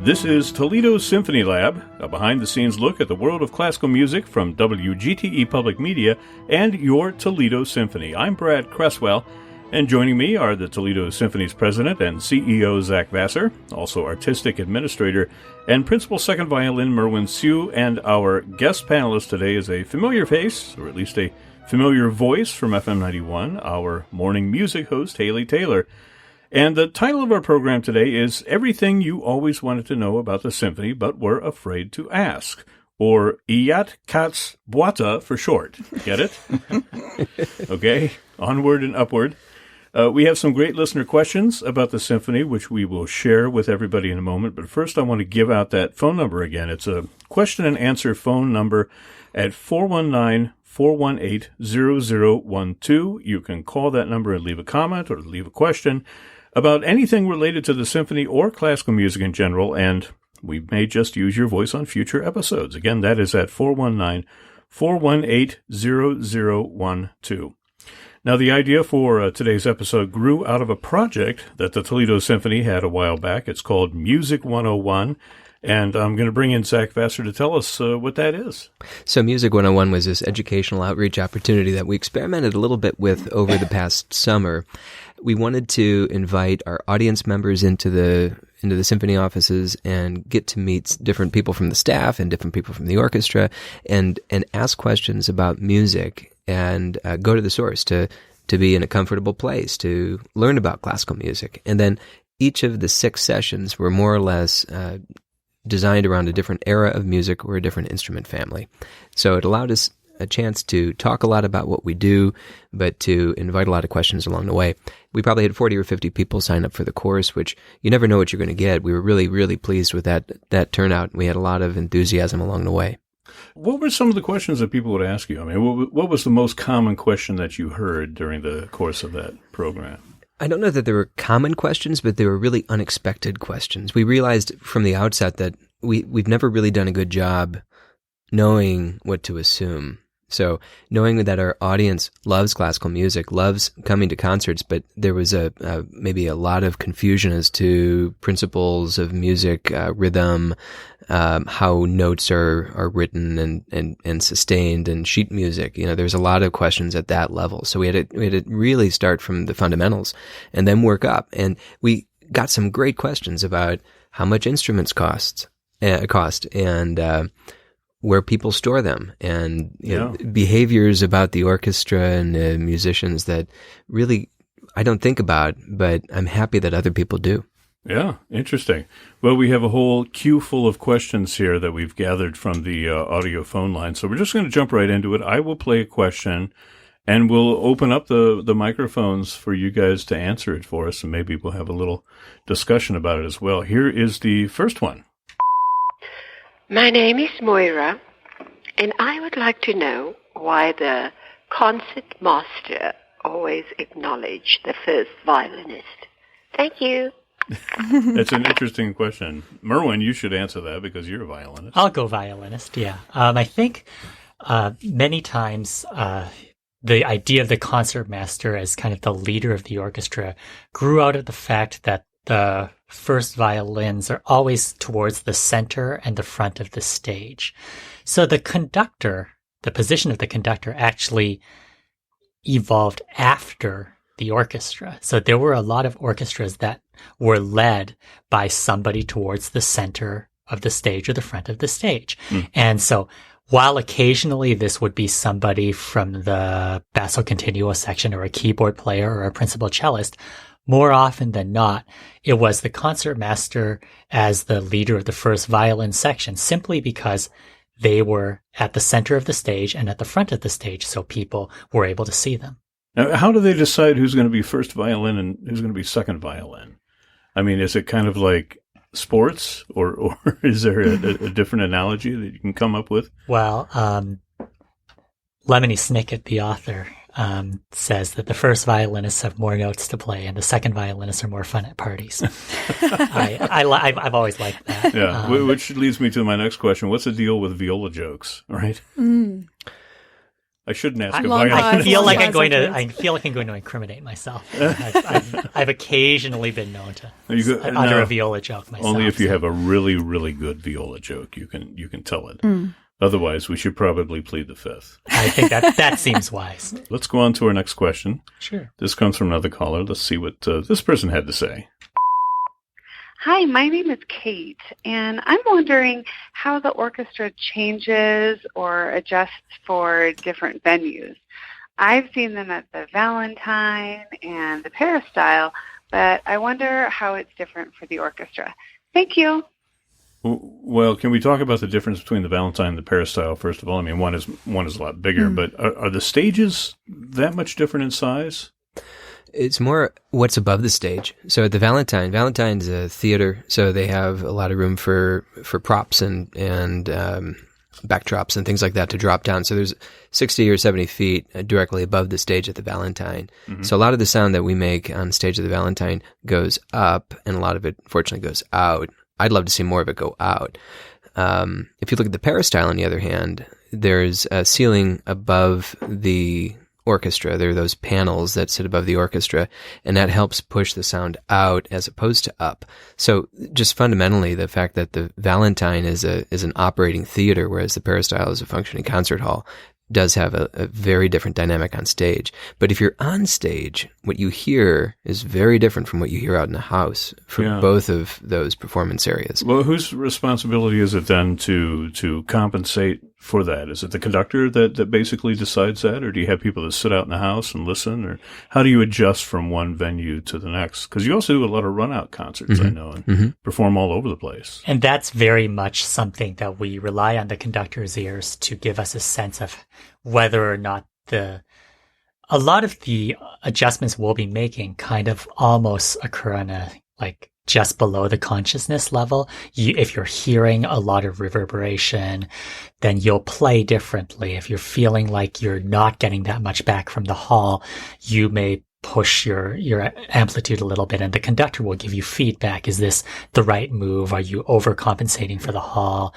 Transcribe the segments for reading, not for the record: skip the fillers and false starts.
This is Toledo Symphony Lab, a behind-the-scenes look at the world of classical music from WGTE Public Media and your Toledo Symphony. I'm Brad Cresswell, and joining me are the Toledo Symphony's president and CEO, Zach Vassar, also artistic administrator and principal second violin, Merwin Siu, and our guest panelist today is a familiar face, or at least a familiar voice from FM 91, our morning music host, Haley Taylor. And the title of our program today is Everything You Always Wanted to Know About the Symphony But Were Afraid to Ask, or E.Y.A.W.T.K.A.T.S.B.W.A.T.A for short. Get it? Okay, onward and upward. We have some great listener questions about the symphony, which we will share with everybody in a moment. But first, I want to give out that phone number again. It's a question and answer phone number at 419-418-0012. You can call that number and leave a comment or leave a question about anything related to the symphony or classical music in general, and we may just use your voice on future episodes. Again, that is at 419-418-0012. Now, the idea for today's episode grew out of a project that the Toledo Symphony had a while back. It's called Music 101, and I'm going to bring in Zach Vassar to tell us what that is. So Music 101 was this educational outreach opportunity that we experimented a little bit with over the past summer. We wanted to invite our audience members into the symphony offices and get to meet different people from the staff and different people from the orchestra and ask questions about music and go to the source to be in a comfortable place to learn about classical music. And then each of the 6 sessions were more or less designed around a different era of music or a different instrument family. So it allowed us a chance to talk a lot about what we do, but to invite a lot of questions along the way. We probably had 40 or 50 people sign up for the course, which you never know what you're going to get. We were really, really pleased with that turnout. We had a lot of enthusiasm along the way. What were some of the questions that people would ask you? I mean, what was the most common question that you heard during the course of that program? I don't know that there were common questions, but they were really unexpected questions. We realized from the outset that we've never really done a good job knowing what to assume. So knowing that our audience loves classical music, loves coming to concerts, but there was maybe a lot of confusion as to principles of music, rhythm, how notes are written and sustained, and sheet music. You know, there's a lot of questions at that level. So we had to really start from the fundamentals and then work up. And we got some great questions about how much instruments cost and where people store them, and behaviors about the orchestra and the musicians that really I don't think about, but I'm happy that other people do. Yeah, interesting. Well, we have a whole queue full of questions here that we've gathered from the audio phone line, so we're just going to jump right into it. I will play a question, and we'll open up the microphones for you guys to answer it for us, and maybe we'll have a little discussion about it as well. Here is the first one. My name is Moira, and I would like to know why the concert master always acknowledged the first violinist. Thank you. That's an interesting question. Merwin, you should answer that because you're a violinist. I'll go violinist, yeah. I think many times the idea of the concertmaster as kind of the leader of the orchestra grew out of the fact that the first violins are always towards the center and the front of the stage. So the conductor, the position of the conductor actually evolved after the orchestra. So there were a lot of orchestras that were led by somebody towards the center of the stage or the front of the stage. And so while occasionally this would be somebody from the basso continuo section or a keyboard player or a principal cellist, more often than not, it was the concertmaster as the leader of the first violin section, simply because they were at the center of the stage and at the front of the stage, so people were able to see them. Now, how do they decide who's going to be first violin and who's going to be second violin? I mean, is it kind of like sports, or is there a different analogy that you can come up with? Well, Lemony Snicket, the author, says that the first violinists have more notes to play and the second violinists are more fun at parties. I've always liked that. Yeah, which leads me to my next question. What's the deal with viola jokes, right? I shouldn't ask a Long violinist. pause. I feel like Long I'm going pause to. afterwards. I feel like I'm going to incriminate myself. I've occasionally been known to utter No, a viola joke myself. only if you so. have a really, really good viola joke, you can tell it. Otherwise, we should probably plead the fifth. I think that seems wise. Let's go on to our next question. Sure. This comes from another caller. Let's see what this person had to say. Hi, my name is Kate, and I'm wondering how the orchestra changes or adjusts for different venues. I've seen them at the Valentine and the Peristyle, but I wonder how it's different for the orchestra. Thank you. Well, can we talk about the difference between the Valentine and the Peristyle, first of all? I mean, one is a lot bigger, but are the stages that much different in size? It's more what's above the stage. So at the Valentine's a theater, so they have a lot of room for props and backdrops and things like that to drop down. So there's 60 or 70 feet directly above the stage at the Valentine. So a lot of the sound that we make on stage at the Valentine goes up, and a lot of it, fortunately, goes out. I'd love to see more of it go out. If you look at the Peristyle, on the other hand, there's a ceiling above the orchestra. There are those panels that sit above the orchestra, and that helps push the sound out as opposed to up. So just fundamentally, the fact that the Valentine is an operating theater, whereas the Peristyle is a functioning concert hall, does have a very different dynamic on stage. But if you're on stage, what you hear is very different from what you hear out in the house for both of those performance areas. Well, whose responsibility is it then to compensate for that? Is it the conductor that basically decides that, or do you have people that sit out in the house and listen, or how do you adjust from one venue to the next? Because you also do a lot of run-out concerts, I know, and perform all over the place. And that's very much something that we rely on the conductor's ears to give us a sense of whether or not a lot of the adjustments we'll be making kind of almost occur on a, like, just below the consciousness level. If you're hearing a lot of reverberation, then you'll play differently. If you're feeling like you're not getting that much back from the hall, you may push your amplitude a little bit, and the conductor will give you feedback. Is this the right move? Are you overcompensating for the hall?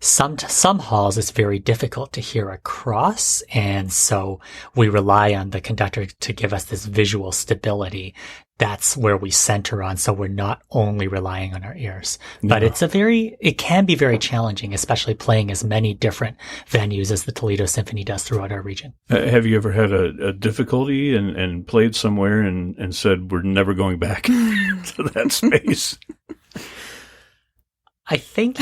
Some halls it's very difficult to hear across, and so we rely on the conductor to give us this visual stability. That's where we center on, so we're not only relying on our ears. But it can be very challenging, especially playing as many different venues as the Toledo Symphony does throughout our region. Have you ever had a difficulty and played somewhere and said, we're never going back to that space? I think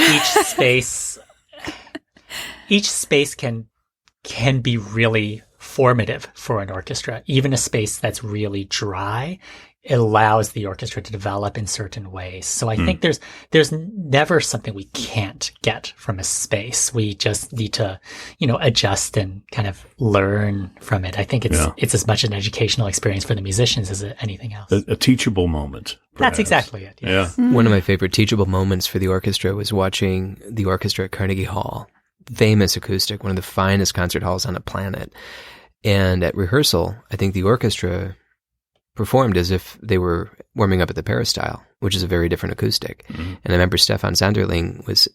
each space can be really formative for an orchestra. Even a space that's really dry, it allows the orchestra to develop in certain ways. So I think there's never something we can't get from a space. We just need to, adjust and kind of learn from it. I think it's as much an educational experience for the musicians as anything else. A teachable moment. Perhaps. That's exactly it. Yes. Yeah. One of my favorite teachable moments for the orchestra was watching the orchestra at Carnegie Hall. Famous acoustic, one of the finest concert halls on the planet. And at rehearsal, I think the orchestra performed as if they were warming up at the Peristyle, which is a very different acoustic. And I remember Stefan Sanderling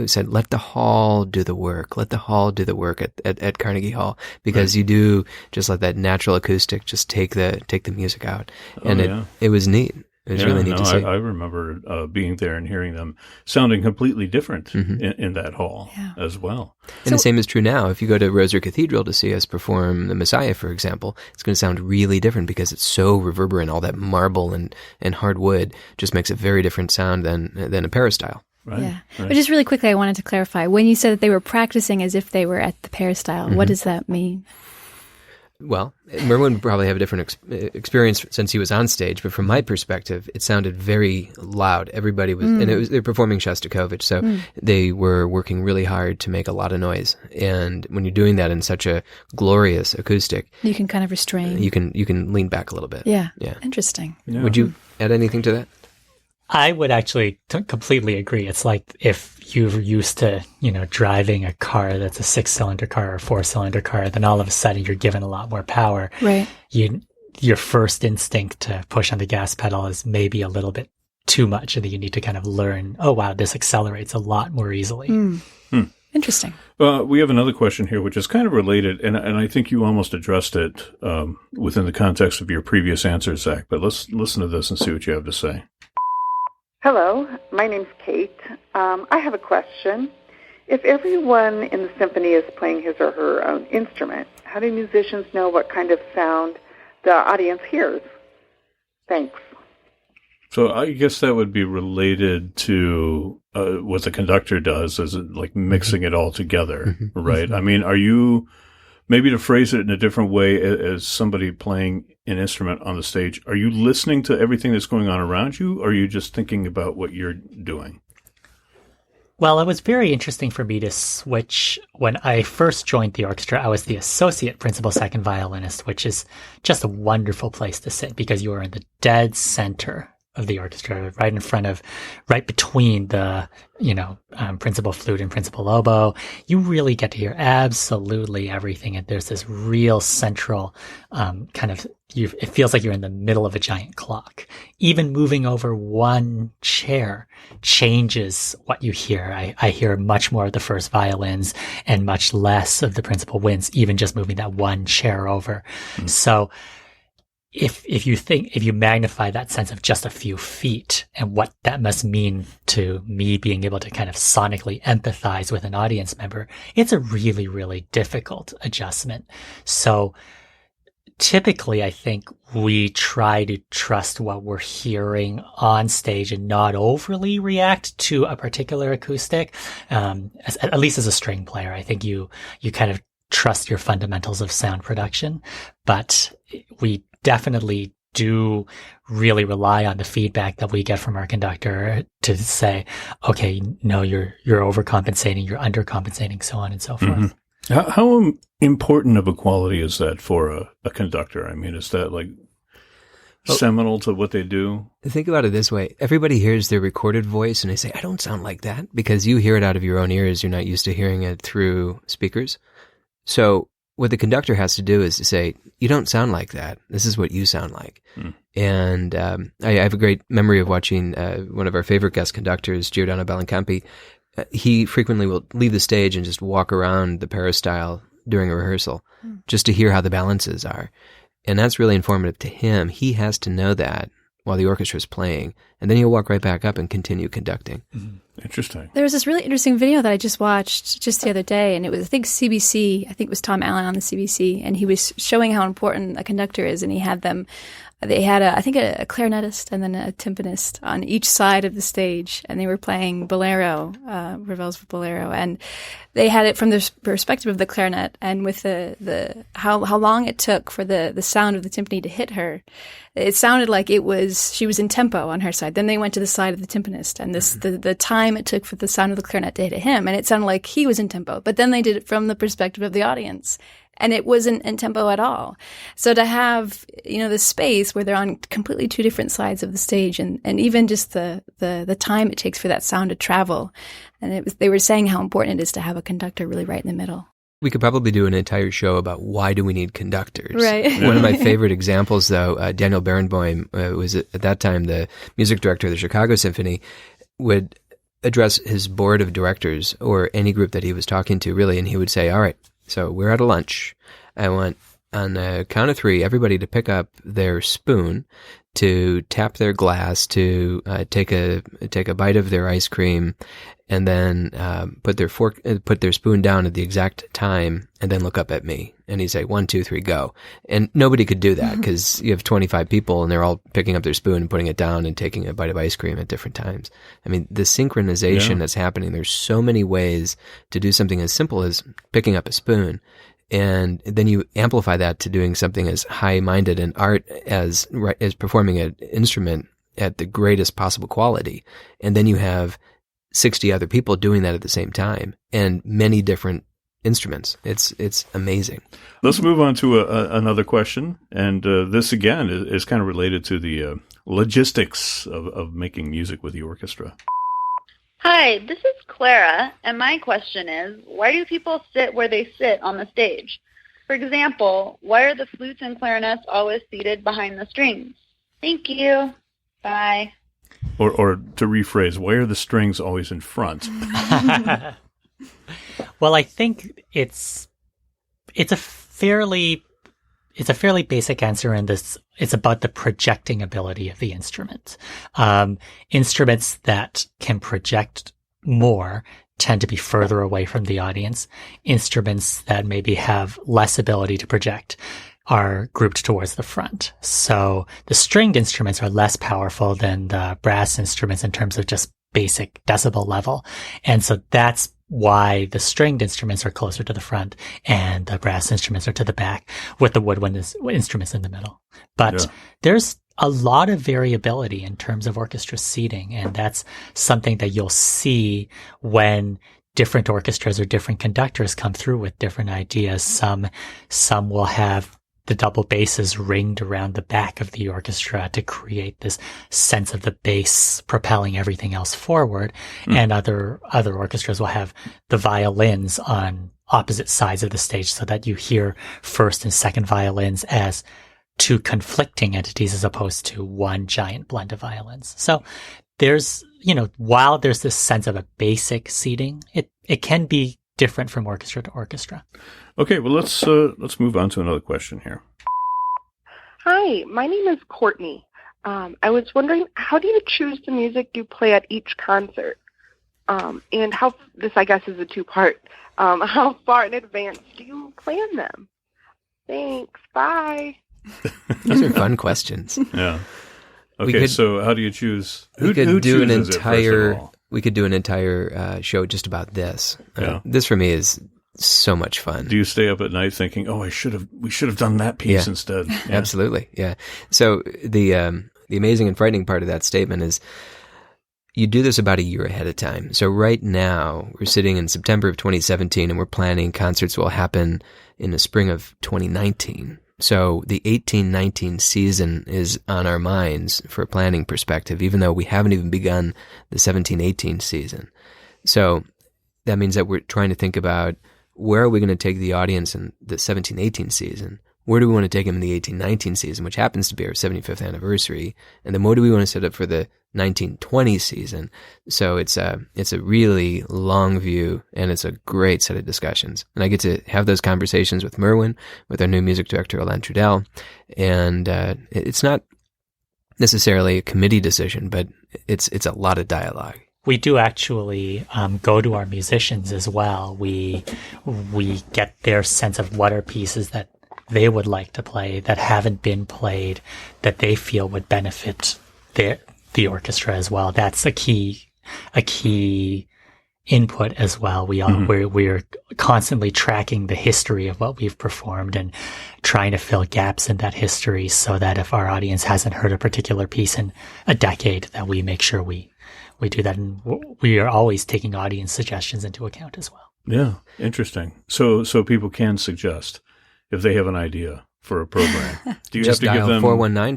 said, let the hall do the work. Let the hall do the work at Carnegie Hall, because you do just let that natural acoustic just take the music out. And it was neat. It was really neat to see. I remember being there and hearing them sounding completely different in that hall as well. And the same is true now. If you go to Rosier Cathedral to see us perform The Messiah, for example, it's going to sound really different because it's so reverberant. All that marble and hardwood just makes a very different sound than a Peristyle. Right. Yeah. Right. But just really quickly, I wanted to clarify. When you said that they were practicing as if they were at the Peristyle, what does that mean? Well, Merwin would probably have a different experience since he was on stage, but from my perspective, it sounded very loud. Everybody was, and they were performing Shostakovich, so they were working really hard to make a lot of noise. And when you're doing that in such a glorious acoustic, You can kind of restrain. you can lean back a little bit. Yeah. Yeah. Interesting. Yeah. Would you add anything to that? I would actually completely agree. It's like if you're used to, driving a car that's a 6-cylinder car or a 4-cylinder car, then all of a sudden you're given a lot more power. Right. Your first instinct to push on the gas pedal is maybe a little bit too much, and then you need to kind of learn, oh wow, this accelerates a lot more easily. Interesting. We have another question here, which is kind of related, and I think you almost addressed it within the context of your previous answer, Zach. But let's listen to this and see what you have to say. Hello, my name's Kate. I have a question. If everyone in the symphony is playing his or her own instrument, how do musicians know what kind of sound the audience hears? Thanks. So I guess that would be related to what the conductor does, is it like mixing it all together, right? I mean, are you, maybe to phrase it in a different way, as somebody playing an instrument on the stage, are you listening to everything that's going on around you, or are you just thinking about what you're doing? Well, it was very interesting for me to switch. When I first joined the orchestra, I was the associate principal second violinist, which is just a wonderful place to sit because you are in the dead center of the orchestra, right between the, principal flute and principal oboe. You really get to hear absolutely everything. And there's this real central, it feels like you're in the middle of a giant clock. Even moving over one chair changes what you hear. I hear much more of the first violins and much less of the principal winds, even just moving that one chair over. So, if you magnify that sense of just a few feet and what that must mean to me being able to kind of sonically empathize with an audience member, it's a really, really difficult adjustment. So typically, I think we try to trust what we're hearing on stage and not overly react to a particular acoustic. At least as a string player, I think you kind of trust your fundamentals of sound production, but we definitely do really rely on the feedback that we get from our conductor to say, okay, no, you're overcompensating, you're undercompensating, so on and so forth. How important of a quality is that for a conductor? I mean, is that like seminal to what they do? Think about it this way. Everybody hears their recorded voice and they say, I don't sound like that, because you hear it out of your own ears. You're not used to hearing it through speakers. So what the conductor has to do is to say, you don't sound like that. This is what you sound like. And I have a great memory of watching one of our favorite guest conductors, Giordano Bellincampi. He frequently will leave the stage and just walk around the peristyle during a rehearsal just to hear how the balances are. And that's really informative to him. He has to know that while the orchestra is playing, and then he'll walk right back up and continue conducting. Interesting. There was this really interesting video that I just watched just the other day, and it was, CBC, I think it was Tom Allen on the CBC, and he was showing how important a conductor is, and they had a clarinetist and then a timpanist on each side of the stage, and they were playing Bolero, Ravel's Bolero, and they had it from the perspective of the clarinet, and with the how long it took for the sound of the timpani to hit her. It sounded like she was in tempo on her side. Then they went to the side of the timpanist, and the time it took for the sound of the clarinet to hit him, and it sounded like he was in tempo. But then they did it from the perspective of the audience, and it wasn't in tempo at all. So to have, the space where they're on completely two different sides of the stage, and even just the time it takes for that sound to travel, and they were saying how important it is to have a conductor really right in the middle. We could probably do an entire show about why do we need conductors. Right. One of my favorite examples, though, Daniel Barenboim was at that time the music director of the Chicago Symphony, would address his board of directors or any group that he was talking to, really, and he would say, all right, so we're at a lunch. I want, on the count of 3, everybody to pick up their spoon, to tap their glass, to take a bite of their ice cream, and then put their spoon down at the exact time, and then look up at me. And he'd say, 1, 2, 3, go. And nobody could do that because you have 25 people and they're all picking up their spoon and putting it down and taking a bite of ice cream at different times. I mean, the synchronization that's happening, there's so many ways to do something as simple as picking up a spoon. And then you amplify that to doing something as high-minded in art as performing an instrument at the greatest possible quality. And then you have 60 other people doing that at the same time, and many different instruments. It's amazing. Let's move on to another question, and this again is kind of related to the logistics of making music with the orchestra. Hi, this is Clara, and my question is, why do people sit where they sit on the stage? For example, why are the flutes and clarinets always seated behind the strings? Thank you. Bye. Or to rephrase, why are the strings always in front? Well, I think it's a fairly basic answer in this. It's about the projecting ability of the instrument. Instruments that can project more tend to be further away from the audience. Instruments that maybe have less ability to project are grouped towards the front. So the stringed instruments are less powerful than the brass instruments in terms of just basic decibel level. And so that's why the stringed instruments are closer to the front and the brass instruments are to the back, with the woodwind instruments in the middle. But there's a lot of variability in terms of orchestra seating, and that's something that you'll see when different orchestras or different conductors come through with different ideas. Some will have the double basses ringed around the back of the orchestra to create this sense of the bass propelling everything else forward. And other orchestras will have the violins on opposite sides of the stage so that you hear first and second violins as two conflicting entities as opposed to one giant blend of violins. So there's, while there's this sense of a basic seating, it can be different from orchestra to orchestra. Okay, well, let's move on to another question here. Hi, my name is Courtney. I was wondering, how do you choose the music you play at each concert? And how, this I guess is a two-part, how far in advance do you plan them? Thanks, bye. Those are fun questions. Yeah. Okay, so how do you choose? We could do an entire show just about this. This for me is so much fun. Do you stay up at night thinking, "Oh, we should have done that piece instead"? Yeah. Absolutely, yeah. So the amazing and frightening part of that statement is you do this about a year ahead of time. So right now we're sitting in September of 2017, and we're planning concerts will happen in the spring of 2019. So the 18-19 season is on our minds for a planning perspective, even though we haven't even begun the 17-18 season. So that means that we're trying to think about, where are we going to take the audience in the 17-18 season? Where do we want to take them in the 18-19 season, which happens to be our 75th anniversary? And then what do we want to set up for the 19-20 season? So it's a really long view, and it's a great set of discussions. And I get to have those conversations with Merwin, with our new music director, Alain Trudel. And it's not necessarily a committee decision, but it's a lot of dialogue. We do actually go to our musicians as well. We get their sense of what are pieces that they would like to play that haven't been played, that they feel would benefit the orchestra as well. That's a key input as well. We're constantly tracking the history of what we've performed and trying to fill gaps in that history, so that if our audience hasn't heard a particular piece in a decade, that we make sure we do that. And we are always taking audience suggestions into account as well. Yeah, interesting. So people can suggest if they have an idea for a program. Do you just have to dial give them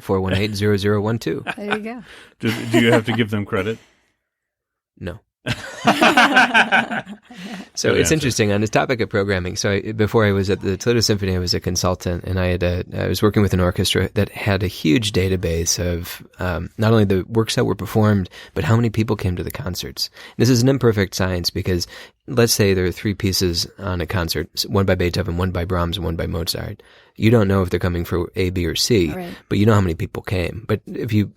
419-418-0012? There you go. Do you have to give them credit? No. So it's interesting on this topic of programming. So before I was at the Toledo Symphony, I was a consultant, and I was working with an orchestra that had a huge database of not only the works that were performed, but how many people came to the concerts. This is an imperfect science, because let's say there are 3 pieces on a concert, one by Beethoven, one by Brahms, and one by Mozart. You don't know if they're coming for A, B, or C, right, but you know how many people came. But if you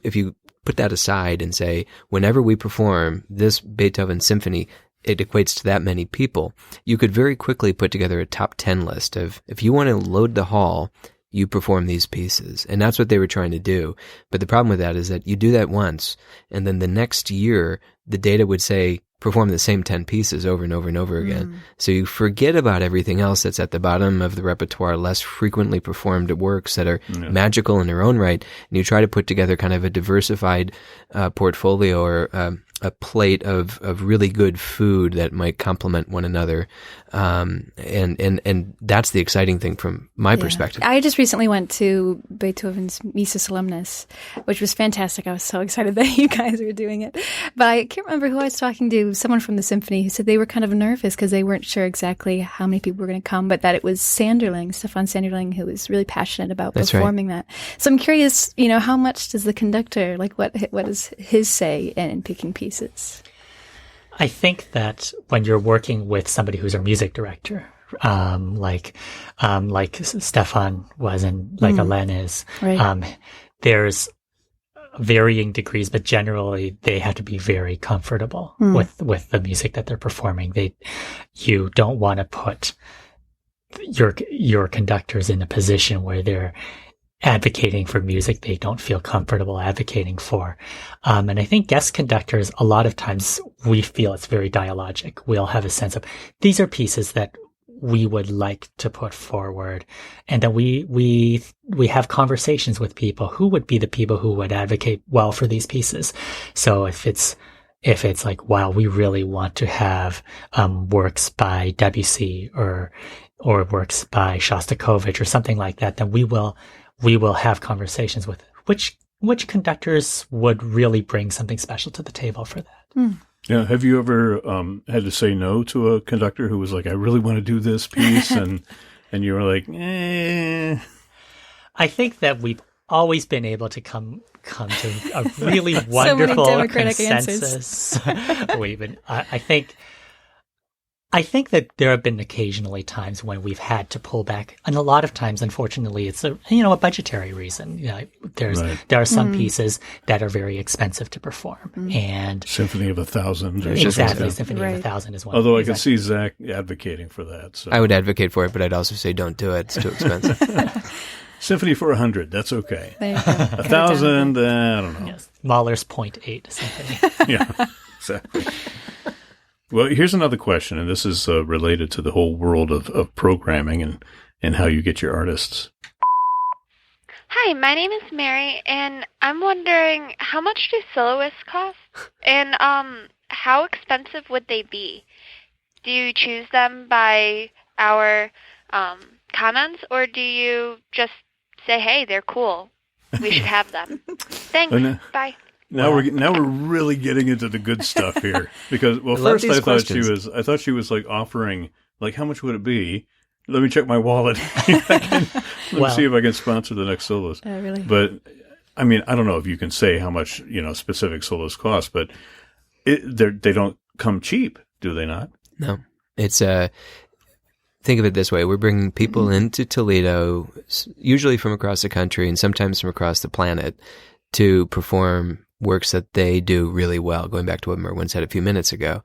put that aside and say, whenever we perform this Beethoven symphony, it equates to that many people, you could very quickly put together a top 10 list of, if you want to load the hall, you perform these pieces. And that's what they were trying to do. But the problem with that is that you do that once, and then the next year, the data would say, perform the same 10 pieces over and over and over again. So you forget about everything else that's at the bottom of the repertoire, less frequently performed works that are magical in their own right. And you try to put together kind of a diversified portfolio, or a plate of really good food that might complement one another. And that's the exciting thing from my perspective. I just recently went to Beethoven's Missa Solemnis, which was fantastic. I was so excited that you guys were doing it. But I can't remember who I was talking to, someone from the symphony, who said they were kind of nervous because they weren't sure exactly how many people were going to come, but that it was Stefan Sanderling, who was really passionate about performing that. So I'm curious, how much does the conductor, what is his say in picking pieces? I think that when you're working with somebody who's a music director, like Stefan was and like Alain is, Right. there's varying degrees, but generally they have to be very comfortable with the music that they're performing. You don't want to put your conductors in a position where they're advocating for music they don't feel comfortable advocating for. And I think guest conductors, a lot of times we feel it's very dialogic. We'll have a sense of these are pieces that we would like to put forward. And then we have conversations with people who would be the people who would advocate well for these pieces. So if it's like, wow, we really want to have, works by Debussy or works by Shostakovich or something like that, then we will have conversations with which conductors would really bring something special to the table for that. Yeah. Have you ever had to say no to a conductor who was like, I really want to do this piece, and you were like, eh? I think that we've always been able to come to a really wonderful consensus. I think that there have been occasionally times when we've had to pull back, and a lot of times, unfortunately, it's a budgetary reason. There are some pieces that are very expensive to perform, and Symphony of 1,000. Exactly, Symphony of 1,000 is one. Although I can see Zach advocating for that. So. I would advocate for it, but I'd also say don't do it. It's too expensive. Symphony for 100, that's okay. 1,000, I don't know. Yes, Mahler's 0.8 symphony. Yeah, exactly. Well, here's another question, and this is related to the whole world of programming and how you get your artists. Hi, my name is Mary, and I'm wondering how much do soloists cost, and how expensive would they be? Do you choose them by our comments, or do you just say, hey, they're cool, we should have them? Thanks, bye. Now we're really getting into the good stuff here, because first I thought she was like offering, like, how much would it be? Let me check my wallet. Let me see if I can sponsor the next soloist. Really? But I mean, I don't know if you can say how much specific soloists cost, but they don't come cheap, do they not? No, it's think of it this way: we're bringing people into Toledo, usually from across the country and sometimes from across the planet, to perform works that they do really well, going back to what Merwin said a few minutes ago.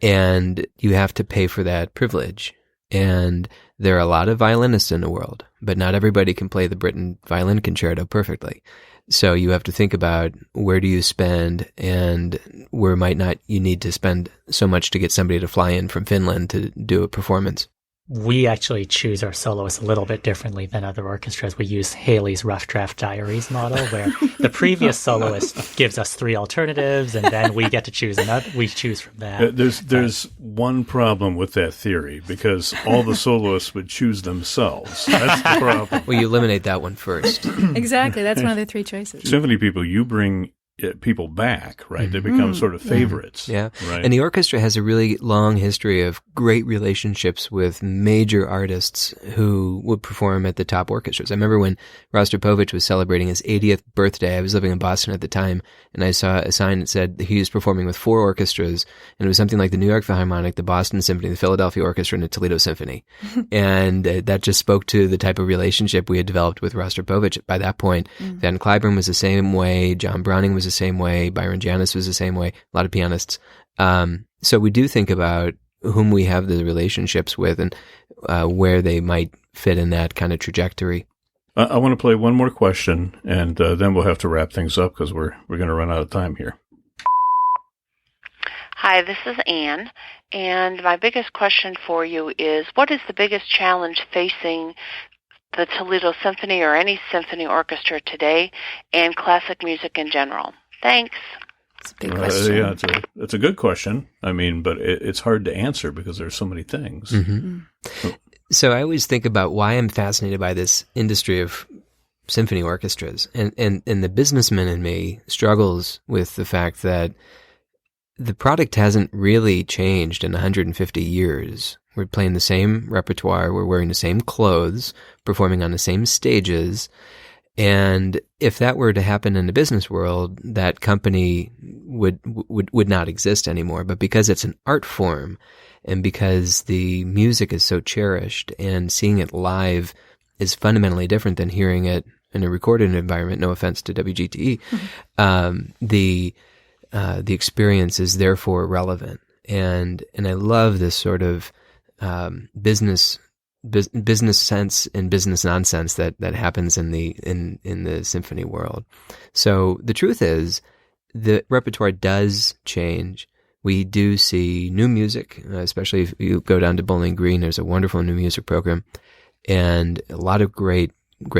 And you have to pay for that privilege. And there are a lot of violinists in the world, but not everybody can play the Britten Violin Concerto perfectly. So you have to think about where do you spend, and where might not you need to spend so much to get somebody to fly in from Finland to do a performance. We actually choose our soloists a little bit differently than other orchestras. We use Haley's rough draft diaries model, where the previous soloist gives us 3 alternatives, and then we get to choose another. We choose from that. There's one problem with that theory, because all the soloists would choose themselves. That's the problem. Well, you eliminate that one first. Exactly. That's one of the 3 choices. Symphony people, you bring people back, right? They become sort of favorites. Yeah. Right? And the orchestra has a really long history of great relationships with major artists who would perform at the top orchestras. I remember when Rostropovich was celebrating his 80th birthday. I was living in Boston at the time, and I saw a sign that said he was performing with 4 orchestras, and it was something like the New York Philharmonic, the Boston Symphony, the Philadelphia Orchestra, and the Toledo Symphony. And that just spoke to the type of relationship we had developed with Rostropovich by that point. Van Cliburn was the same way. John Browning was the same way. Byron Janis was the same way. A lot of pianists. So we do think about whom we have the relationships with and where they might fit in that kind of trajectory. I want to play one more question, and then we'll have to wrap things up because we're going to run out of time here. Hi, this is Anne, and my biggest question for you is, what is the biggest challenge facing the Toledo Symphony or any symphony orchestra today, and classic music in general? Thanks. It's a big question. Yeah, it's a good question. I mean, but it's hard to answer because there's so many things. Mm-hmm. So I always think about why I'm fascinated by this industry of symphony orchestras. And the businessman in me struggles with the fact that the product hasn't really changed in 150 years. We're playing the same repertoire. We're wearing the same clothes, performing on the same stages. And if that were to happen in the business world, that company would not exist anymore. But because it's an art form, and because the music is so cherished, and seeing it live is fundamentally different than hearing it in a recorded environment, no offense to WGTE, the experience is therefore relevant. And I love this sort of business sense and business nonsense that happens in the symphony world. So the truth is, the repertoire does change. We do see new music, especially if you go down to Bowling Green. There's a wonderful new music program, and a lot of great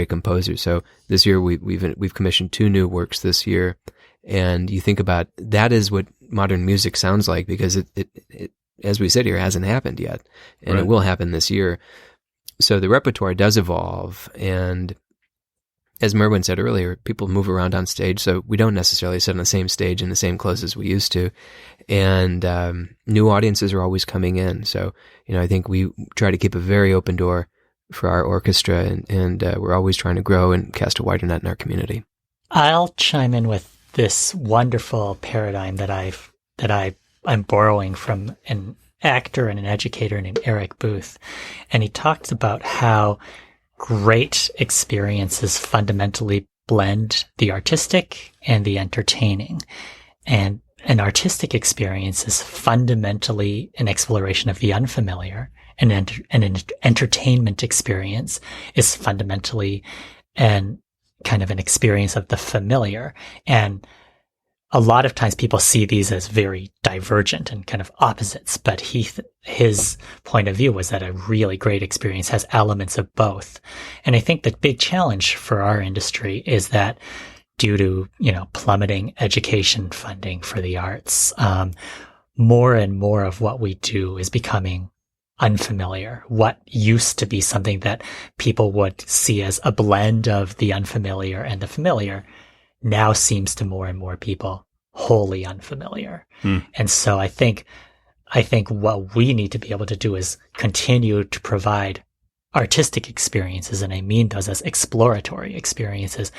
composers. So this year we've commissioned 2 new works this year, and you think about that is what modern music sounds like, because it as we said here, hasn't happened yet, and It will happen this year. So the repertoire does evolve, and as Merwin said earlier, people move around on stage, so we don't necessarily sit on the same stage in the same clothes as we used to, and new audiences are always coming in. So, I think we try to keep a very open door for our orchestra, and we're always trying to grow and cast a wider net in our community. I'll chime in with this wonderful paradigm that I'm borrowing from an actor and an educator named Eric Booth. And he talks about how great experiences fundamentally blend the artistic and the entertaining. And an artistic experience is fundamentally an exploration of the unfamiliar. And an entertainment experience is fundamentally an experience of the familiar. And a lot of times people see these as very divergent and kind of opposites, but his point of view was that a really great experience has elements of both. And I think the big challenge for our industry is that due to, plummeting education funding for the arts, more and more of what we do is becoming unfamiliar. What used to be something that people would see as a blend of the unfamiliar and the familiar now seems to more and more people wholly unfamiliar. And so I think what we need to be able to do is continue to provide artistic experiences, and I mean those as exploratory experiences,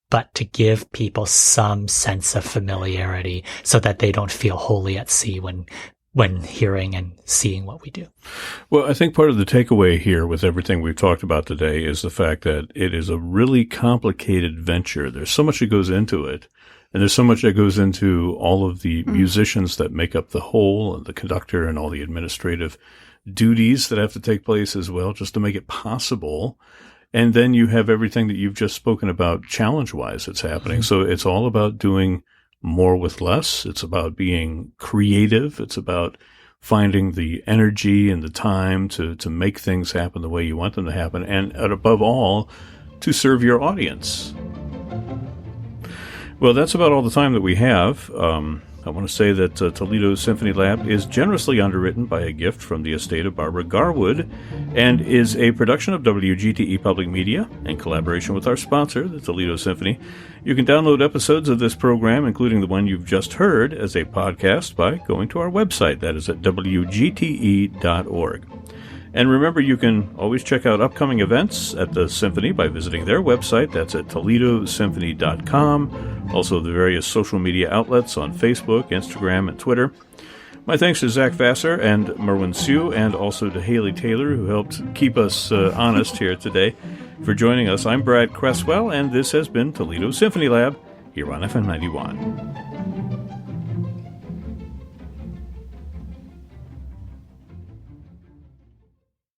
but to give people some sense of familiarity so that they don't feel wholly at sea when hearing and seeing what we do. Well, I think part of the takeaway here with everything we've talked about today is the fact that it is a really complicated venture. There's so much that goes into it, and there's so much that goes into all of the musicians that make up the whole, and the conductor and all the administrative duties that have to take place as well, just to make it possible. And then you have everything that you've just spoken about challenge-wise that's happening. So it's all about doing more with less. It's about being creative. It's about finding the energy and the time to make things happen the way you want them to happen. And above all, to serve your audience. Well, that's about all the time that we have. I want to say that Toledo Symphony Lab is generously underwritten by a gift from the estate of Barbara Garwood and is a production of WGTE Public Media in collaboration with our sponsor, the Toledo Symphony. You can download episodes of this program, including the one you've just heard, as a podcast by going to our website. That is at WGTE.org. And remember, you can always check out upcoming events at the Symphony by visiting their website. That's at ToledoSymphony.com. Also, the various social media outlets on Facebook, Instagram, and Twitter. My thanks to Zach Vassar and Merwin Sue, and also to Haley Taylor, who helped keep us honest here today, for joining us. I'm Brad Cresswell, and this has been Toledo Symphony Lab here on FM 91.